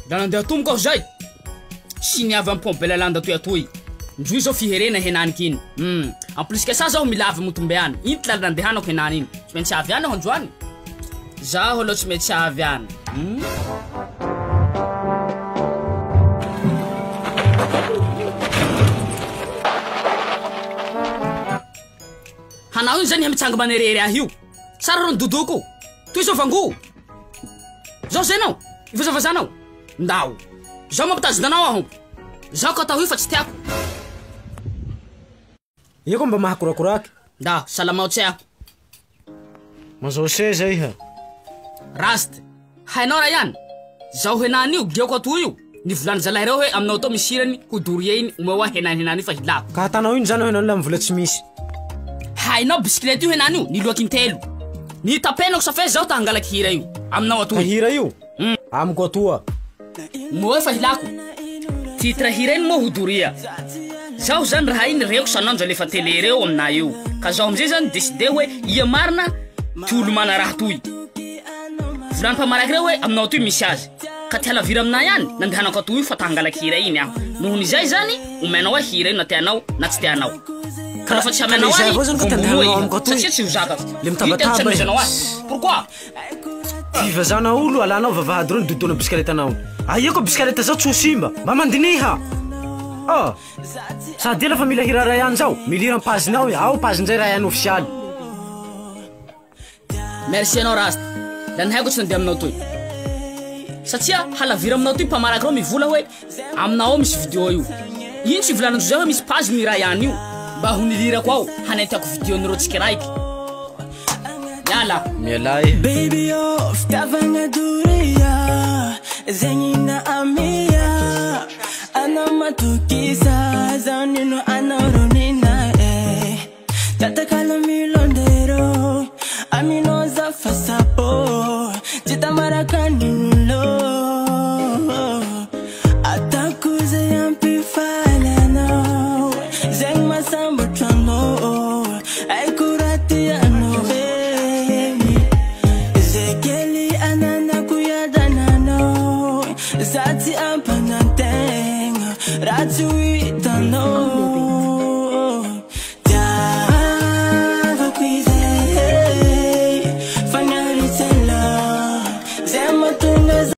Da nandeha tomoko zay. Sy niavy am pompe lalanda toy. Ndroy zao fiherena henaniky iny. En plus que ça zao milavy motombe any. Iny lala nandehanako henany iny. Tsy maintsy avy any aho androany. Zaho aloha tsy maintsy avy any. Hanao iny zany mitsanga manerery ahy io. Sara ro dodoko. Toy zao vango. Zao zay nao. Ivazavazanao. Ndao. Zao mampitazonanao aho. Zao ka tao io fa tsy tiako. Io mba mahakurakuraka. Da, salamao tsy aho. Mazao seza iha. Rast. Hainao ra ihany. Zao henany io geoko ato io. Nivolany zalahy reo hoe aminao to misy hirany hodory iny umewa henany fa hilako. Ka hatanao iny zany henany la mivola tsy misy. Hainao bisikilety io henany io niloaky intelo. Ni tapenako sa fe zao ta hangalaky hira io. Aminao ato. Hira io? Amiko atoa. Umewa fa hilako. Titra hira iny mo hodoria. Zao zany raha iny reko sananjo lefa tele reo amina io. Ka zao amizay zany décidé hoe ia marina ty olo mana raha toy. Volany mpamaraky reo hoe aminao toy misy azy. Ka ty halavira amina ihany nandehanako ato io fa tahangalaky hira iny aho. Nohony zay zany omenao hoe hira ino na tianao na tsy tianao. Ka raha fa tsy amenao ahy satria tsy ho zakako. Le mitabataba pourquoi? Ivazana olo alanao vavahady reo nidodona bisikileta anao. Aiako bisikileta zao tsy ho simba. Mba mandiniha. Sady ela fa mila hira ray ihany zao. Mila hira pazinao ao pazinjay ray ihany ofisialy. Merci anao Rasta. Dan haiko tsy nandeha aminao toy. Satria halavira aminao toy mpamaraky reo mivola hoe aminao misy vidéo io. Iny tsy volanandro zay hoe misy page ny ray ihany io. Mba ho nilirako ao hanetiako vidéo nireo tsikiraiky. Yala. Mialay. Baby oh, fitavagna duria Zenina amia Ana matukisa Zanino anaronina Tatakala milondero Amino za fasapo Jita marakani nulo Atakuze yampi falano Zeng masambo trano Aikurati ano Zati ampananteng Ratui tano